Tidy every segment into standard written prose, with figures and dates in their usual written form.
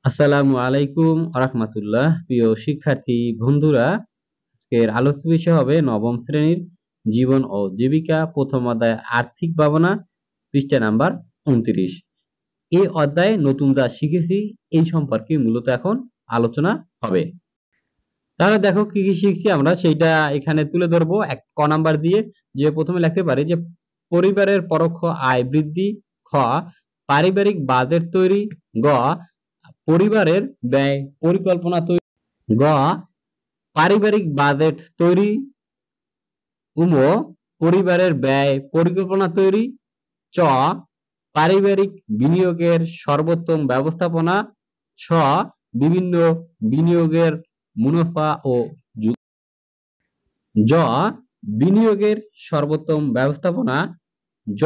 আসসালামু আলাইকুম রাহমাতুল্লাহ। প্রিয় শিক্ষার্থী বন্ধুরা, আজকের আলোচ্য বিষয় হবে নবম শ্রেণীর জীবন ও জীবিকা প্রথম অধ্যায় আর্থিক ভাবনা, পৃষ্ঠা নাম্বার 29। এই অধ্যায়ে নতুন যা শিখেছি এই সম্পর্কে মূলত এখন আলোচনা হবে। তাহলে দেখো কি কি শিখছি আমরা সেইটা এখানে তুলে ধরবো এক ক নাম্বার দিয়ে। যে প্রথমে লিখতে পারি যে পরিবারের পরোক্ষ আয় বৃদ্ধি, খ পারিবারিক বাজেট তৈরি, গ পরিবারের ব্যয় পরিকল্পনা তৈরি, গ পারিবারিক বাজেট তৈরি, উম পরিবারের ব্যয় পরিকল্পনা তৈরি, চ পারিবারিক বিনিয়োগের সর্বোত্তম ব্যবস্থাপনা, ছ বিভিন্ন বিনিয়োগের মুনাফা ও জ বিনিয়োগের সর্বোত্তম ব্যবস্থাপনা, জ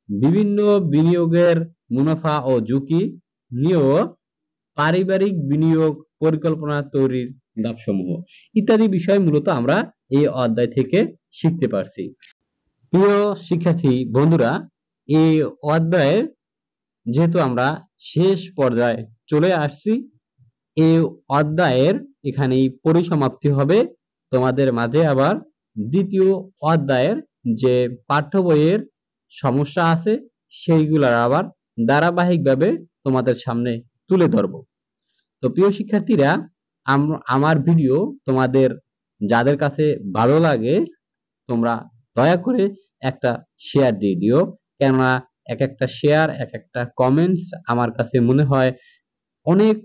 বিভিন্ন বিনিয়োগের মুনাফা ও ঝুঁকি, নিয় পারিবারিক বিনিয়োগ পরিকল্পনা তৈরির ধাপসমূহ ইত্যাদি বিষয় মূলত আমরা এই অধ্যায় থেকে শিখতে পারছি। প্রিয় শিক্ষার্থী বন্ধুরা, এই অধ্যায়ে যেহেতু আমরা শেষ পর্যায়ে চলে আসছি, এই অধ্যায়ের এখানেই পরিসমাপ্তি হবে। তোমাদের মাঝে আবার দ্বিতীয় অধ্যায়ের যে পাঠ্য বইয়ের সমস্যা আছে সেইগুলার আবার ধারাবাহিকভাবে তোমাদের সামনে তুলে ধরব। তো প্রিয় শিক্ষার্থীরা, আমার ভিডিও তোমাদের যাদের কাছে ভালো লাগে তোমরা দয়া করে একটা শেয়ার দিয়ে দিও, কেননা এক একটা শেয়ার এক একটা কমেন্টস আমার কাছে মনে হয় অনেক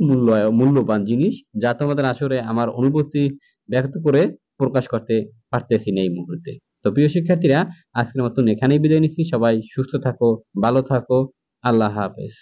মূল্যবান জিনিস, যা তোমাদের আসলে আমার অনুভূতি ব্যক্ত করে প্রকাশ করতে পারতেছি না এই মুহূর্তে। তো প্রিয় শিক্ষার্থীরা, আজকের মতন এখানেই বিদায় নিচ্ছি। সবাই সুস্থ থাকো, ভালো থাকো। আল্লাহ হাফেজ।